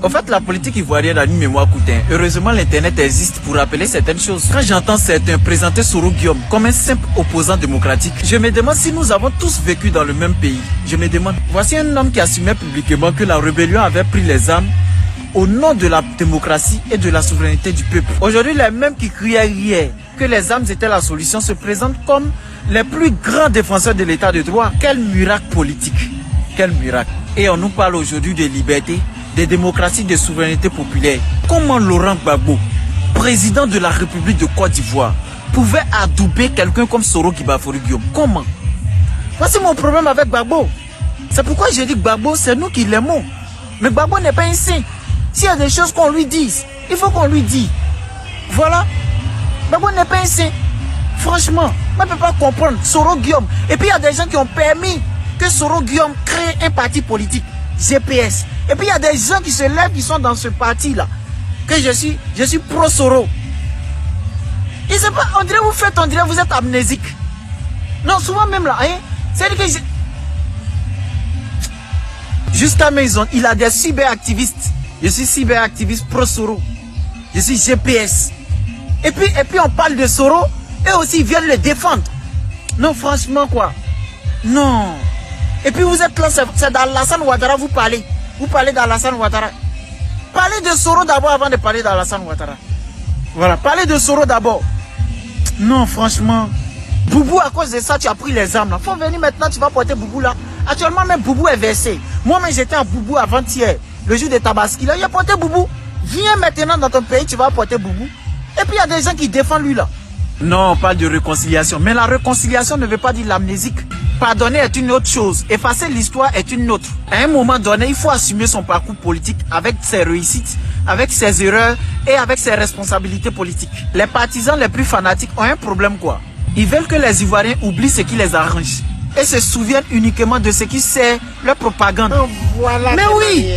En fait, la politique ivoirienne a une mémoire coûtée. Heureusement, l'internet existe pour rappeler certaines choses. Quand j'entends certains présenter Soro Guillaume comme un simple opposant démocratique, je me demande si nous avons tous vécu dans le même pays. Je me demande, voici un homme qui assumait publiquement que la rébellion avait pris les armes au nom de la démocratie et de la souveraineté du peuple. Aujourd'hui, les mêmes qui criaient hier que les armes étaient la solution se présentent comme les plus grands défenseurs de l'état de droit. Quel miracle politique! Quel miracle! Et on nous parle aujourd'hui de liberté, de démocratie, de souveraineté populaire. Comment Laurent Gbagbo, président de la République de Côte d'Ivoire, pouvait adouber quelqu'un comme Soro Guillaume? Comment? Voici mon problème avec Gbagbo. C'est pourquoi je dis que Gbagbo, c'est nous qui l'aimons. Mais Gbagbo n'est pas un saint. S'il y a des choses qu'on lui dise, il faut qu'on lui dise. Voilà. Gbagbo n'est pas un saint. Franchement, on ne peut pas comprendre Soro Guillaume. Et puis il y a des gens qui ont permis que Soro Guillaume crée un parti politique, GPS. Et puis il y a des gens qui se lèvent, qui sont dans ce parti-là, que je suis pro-Soro. Et c'est pas, on dirait vous êtes amnésique. Non, souvent même là, hein, c'est que jusqu'à maison, il a des cyberactivistes. Je suis cyberactiviste pro-Soro. Je suis GPS. Et puis on parle de Soro, et aussi ils viennent le défendre. Non, franchement quoi. Non. Et puis vous êtes là, c'est d'Alassane Ouattara, vous parlez. Vous parlez d'Alassane Ouattara. Parlez de Soro d'abord avant de parler d'Alassane Ouattara. Voilà, parlez de Soro d'abord. Non, franchement. Boubou, à cause de ça, tu as pris les armes là. Faut venir maintenant, tu vas porter Boubou là. Actuellement, même Boubou est versé. Moi-même, j'étais à Boubou avant-hier. Le jour de Tabaski là, il a porté Boubou. Viens maintenant dans ton pays, tu vas porter Boubou. Et puis il y a des gens qui défendent lui là. Non, on parle de réconciliation. Mais la réconciliation ne veut pas dire l'amnésique. Pardonner est une autre chose. Effacer l'histoire est une autre. À un moment donné, il faut assumer son parcours politique avec ses réussites, avec ses erreurs et avec ses responsabilités politiques. Les partisans les plus fanatiques ont un problème quoi. Ils veulent que les Ivoiriens oublient ce qui les arrange et se souviennent uniquement de ce qui sert leur propagande. Oh, voilà. Mais oui.